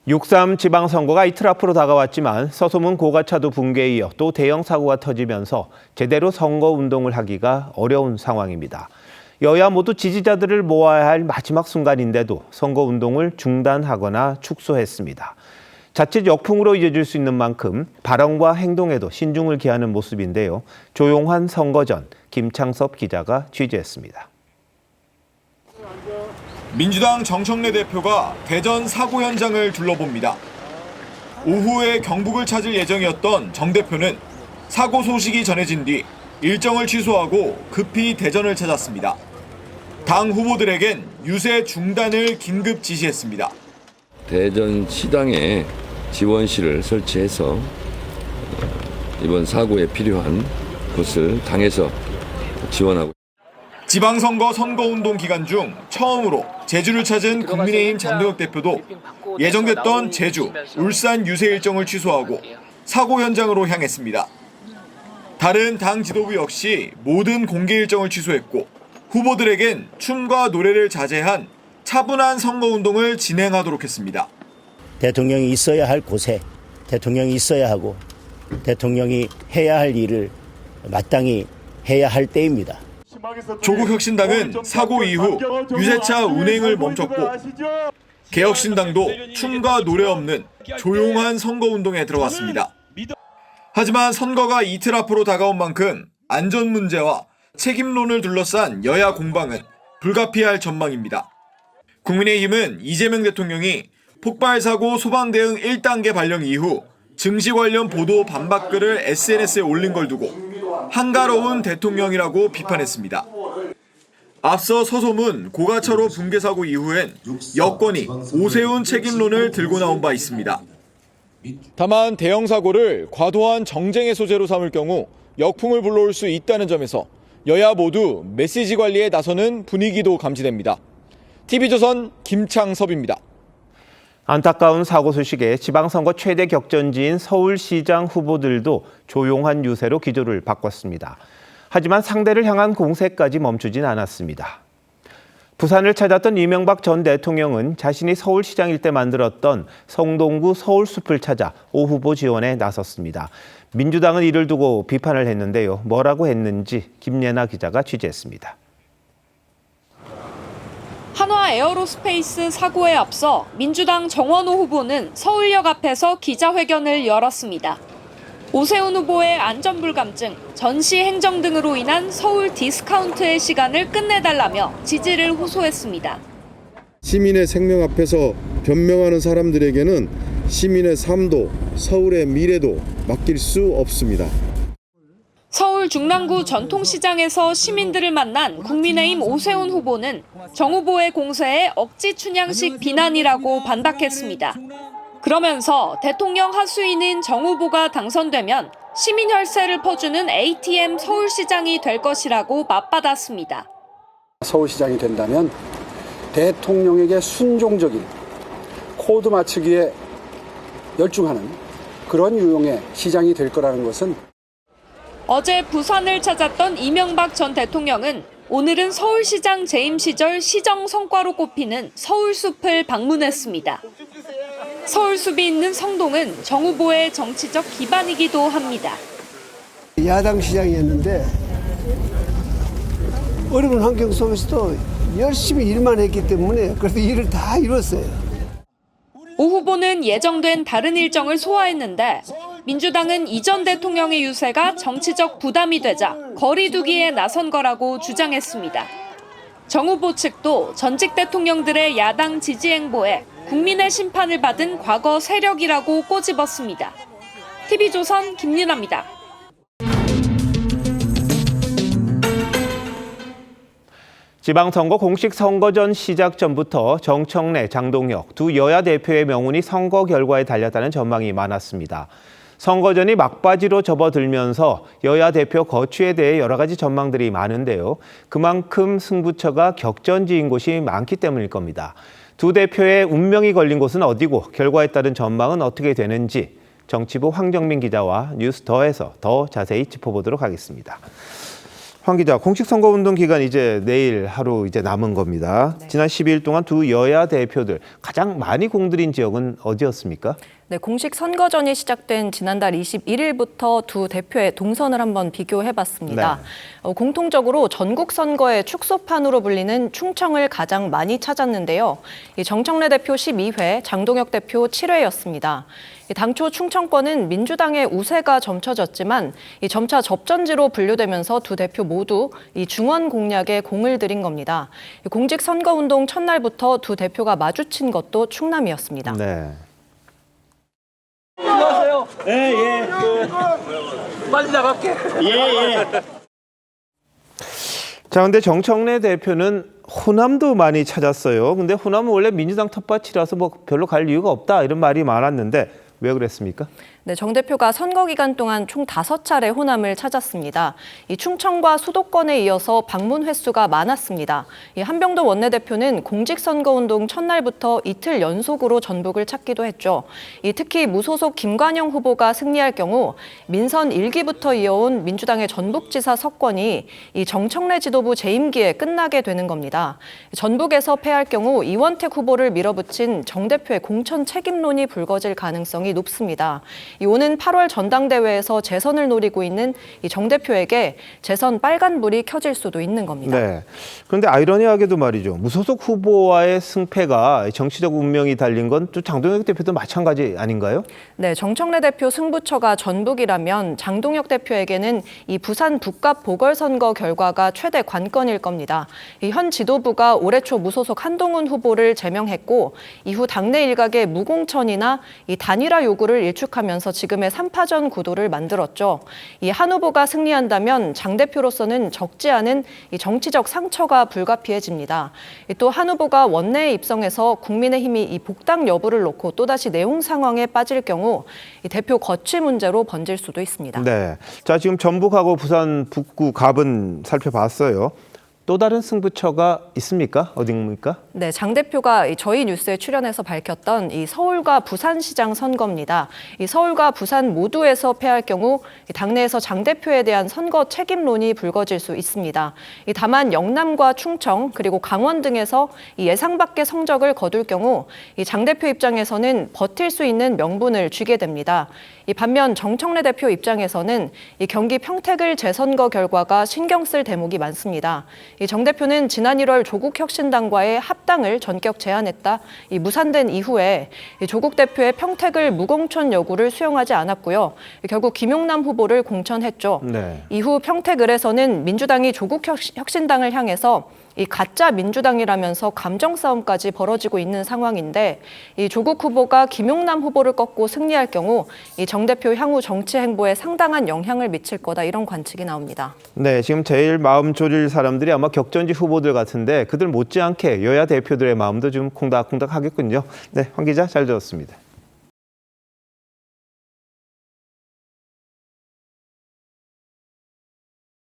6.3 지방선거가 이틀 앞으로 다가왔지만 서소문 고가차도 붕괴에 이어 또 대형 사고가 터지면서 제대로 선거운동을 하기가 어려운 상황입니다. 여야 모두 지지자들을 모아야 할 마지막 순간인데도 선거운동을 중단하거나 축소했습니다. 자칫 역풍으로 이어질 수 있는 만큼 발언과 행동에도 신중을 기하는 모습인데요. 조용한 선거 전 김창섭 기자가 취재했습니다. 민주당 정청래 대표가 대전 사고 현장을 둘러봅니다. 오후에 경북을 찾을 예정이었던 정 대표는 사고 소식이 전해진 뒤 일정을 취소하고 급히 대전을 찾았습니다. 당 후보들에겐 유세 중단을 긴급 지시했습니다. 대전 시당에 지원실을 설치해서 이번 사고에 필요한 것을 당에서 지원하고 지방선거 선거운동 기간 중 처음으로 제주를 찾은 국민의힘 장동혁 대표도 예정됐던 제주, 울산 유세 일정을 취소하고 사고 현장으로 향했습니다. 다른 당 지도부 역시 모든 공개 일정을 취소했고 후보들에겐 춤과 노래를 자제한 차분한 선거운동을 진행하도록 했습니다. 대통령이 있어야 할 곳에 대통령이 있어야 하고 대통령이 해야 할 일을 마땅히 해야 할 때입니다. 조국혁신당은 사고 이후 유세차 운행을 멈췄고 개혁신당도 춤과 노래 없는 조용한 선거운동에 들어갔습니다. 하지만 선거가 이틀 앞으로 다가온 만큼 안전 문제와 책임론을 둘러싼 여야 공방은 불가피할 전망입니다. 국민의힘은 이재명 대통령이 폭발 사고 소방 대응 1단계 발령 이후 증시 관련 보도 반박글을 SNS에 올린 걸 두고 한가로운 대통령이라고 비판했습니다. 앞서 서소문 고가차로 붕괴 사고 이후엔 여권이 오세훈 책임론을 들고 나온 바 있습니다. 다만 대형 사고를 과도한 정쟁의 소재로 삼을 경우 역풍을 불러올 수 있다는 점에서 여야 모두 메시지 관리에 나서는 분위기도 감지됩니다. TV조선 김창섭입니다. 안타까운 사고 소식에 지방선거 최대 격전지인 서울시장 후보들도 조용한 유세로 기조를 바꿨습니다. 하지만 상대를 향한 공세까지 멈추진 않았습니다. 부산을 찾았던 이명박 전 대통령은 자신이 서울시장일 때 만들었던 성동구 서울숲을 찾아 오 후보 지원에 나섰습니다. 민주당은 이를 두고 비판을 했는데요. 뭐라고 했는지 김예나 기자가 취재했습니다. 한화 에어로스페이스 사고에 앞서 민주당 정원호 후보는 서울역 앞에서 기자회견을 열었습니다. 오세훈 후보의 안전불감증, 전시 행정 등으로 인한 서울 디스카운트의 시간을 끝내달라며 지지를 호소했습니다. 시민의 생명 앞에서 변명하는 사람들에게는 시민의 삶도 서울의 미래도 맡길 수 없습니다. 서울 중랑구 전통시장에서 시민들을 만난 국민의힘 오세훈 후보는 정 후보의 공세에 억지 춘향식 비난이라고 반박했습니다. 그러면서 대통령 하수인인 정 후보가 당선되면 시민 혈세를 퍼주는 ATM 서울시장이 될 것이라고 맞받았습니다. 서울시장이 된다면 대통령에게 순종적인 코드 맞추기에 열중하는 그런 유형의 시장이 될 거라는 것은 어제 부산을 찾았던 이명박 전 대통령은 오늘은 서울시장 재임 시절 시정 성과로 꼽히는 서울숲을 방문했습니다. 서울숲이 있는 성동은 정 후보의 정치적 기반이기도 합니다. 야당 시장이었는데 어려운 환경 속에서도 열심히 일만 했기 때문에 그래도 일을 다 이뤘어요. 오 후보는 예정된 다른 일정을 소화했는데 민주당은 이 전 대통령의 유세가 정치적 부담이 되자 거리두기에 나선 거라고 주장했습니다. 정 후보 측도 전직 대통령들의 야당 지지 행보에 국민의 심판을 받은 과거 세력이라고 꼬집었습니다. TV조선 김윤아입니다. 지방선거 공식 선거전 시작 전부터 정청래, 장동혁 두 여야 대표의 명운이 선거 결과에 달렸다는 전망이 많았습니다. 선거전이 막바지로 접어들면서 여야 대표 거취에 대해 여러 가지 전망들이 많은데요. 그만큼 승부처가 격전지인 곳이 많기 때문일 겁니다. 두 대표의 운명이 걸린 곳은 어디고 결과에 따른 전망은 어떻게 되는지 정치부 황정민 기자와 뉴스더에서 더 자세히 짚어보도록 하겠습니다. 황 기자, 공식 선거운동 기간 이제 내일 하루 이제 남은 겁니다. 네. 지난 12일 동안 두 여야 대표들 가장 많이 공들인 지역은 어디였습니까? 네, 공식 선거전이 시작된 지난달 21일부터 두 대표의 동선을 한번 비교해봤습니다. 공통적으로 전국 선거의 축소판으로 불리는 충청을 가장 많이 찾았는데요. 이 정청래 대표 12회, 장동혁 대표 7회였습니다. 당초 충청권은 민주당의 우세가 점쳐졌지만 이 점차 접전지로 분류되면서 두 대표 모두 이 중원 공략에 공을 들인 겁니다. 공직 선거운동 첫날부터 두 대표가 마주친 것도 충남이었습니다. 네. 안녕하세요. 예. 빨리 나갈게. 예. 자, 근데 정청래 대표는 호남도 많이 찾았어요. 근데 호남은 원래 민주당 텃밭이라서 뭐 별로 갈 이유가 없다 이런 말이 많았는데 왜 그랬습니까? 네, 정 대표가 선거 기간 동안 총 5차례 호남을 찾았습니다. 이 충청과 수도권에 이어서 방문 횟수가 많았습니다. 이 한병도 원내대표는 공직선거운동 첫날부터 이틀 연속으로 전북을 찾기도 했죠. 특히 무소속 김관영 후보가 승리할 경우 민선 1기부터 이어온 민주당의 전북지사 석권이 이 정청래 지도부 재임기에 끝나게 되는 겁니다. 전북에서 패할 경우 이원택 후보를 밀어붙인 정 대표의 공천 책임론이 불거질 가능성이 높습니다. 오는 8월 전당대회에서 재선을 노리고 있는 이 정 대표에게 재선 빨간불이 켜질 수도 있는 겁니다. 네. 그런데 아이러니하게도 말이죠. 무소속 후보와의 승패가 정치적 운명이 달린 건 또 장동혁 대표도 마찬가지 아닌가요? 네, 정청래 대표 승부처가 전북이라면 장동혁 대표에게는 이 부산 북갑 보궐선거 결과가 최대 관건일 겁니다. 이 현 지도부가 올해 초 무소속 한동훈 후보를 제명했고 이후 당내 일각의 무공천이나 이 단일화 요구를 일축하면서 지금의 3파전 구도를 만들었죠. 이 한 후보가 승리한다면 장 대표로서는 적지 않은 이 정치적 상처가 불가피해집니다. 또 한 후보가 원내에 입성해서 국민의힘이 이 복당 여부를 놓고 또다시 내홍 상황에 빠질 경우 이 대표 거취 문제로 번질 수도 있습니다. 네. 자, 지금 전북하고 부산 북구 갑은 살펴봤어요. 또 다른 승부처가 있습니까? 어디입니까? 네, 장 대표가 저희 뉴스에 출연해서 밝혔던 이 서울과 부산시장 선거입니다. 이 서울과 부산 모두에서 패할 경우 당내에서 장 대표에 대한 선거 책임론이 불거질 수 있습니다. 다만 영남과 충청 그리고 강원 등에서 예상 밖의 성적을 거둘 경우 장 대표 입장에서는 버틸 수 있는 명분을 쥐게 됩니다. 반면 정청래 대표 입장에서는 경기 평택을 재선거 결과가 신경 쓸 대목이 많습니다. 정 대표는 지난 1월 조국혁신당과의 합당을 전격 제안했다 무산된 이후에 조국 대표의 평택을 무공천 요구를 수용하지 않았고요. 결국 김용남 후보를 공천했죠. 네. 이후 평택을에서는 민주당이 조국혁신당을 향해서 이 가짜 민주당이라면서 감정 싸움까지 벌어지고 있는 상황인데 이 조국 후보가 김용남 후보를 꺾고 승리할 경우 이 정 대표 향후 정치 행보에 상당한 영향을 미칠 거다 이런 관측이 나옵니다. 네, 지금 제일 마음 졸일 사람들이 아마 격전지 후보들 같은데 그들 못지않게 여야 대표들의 마음도 좀 콩닥콩닥 하겠군요. 네, 황 기자 잘 들었습니다.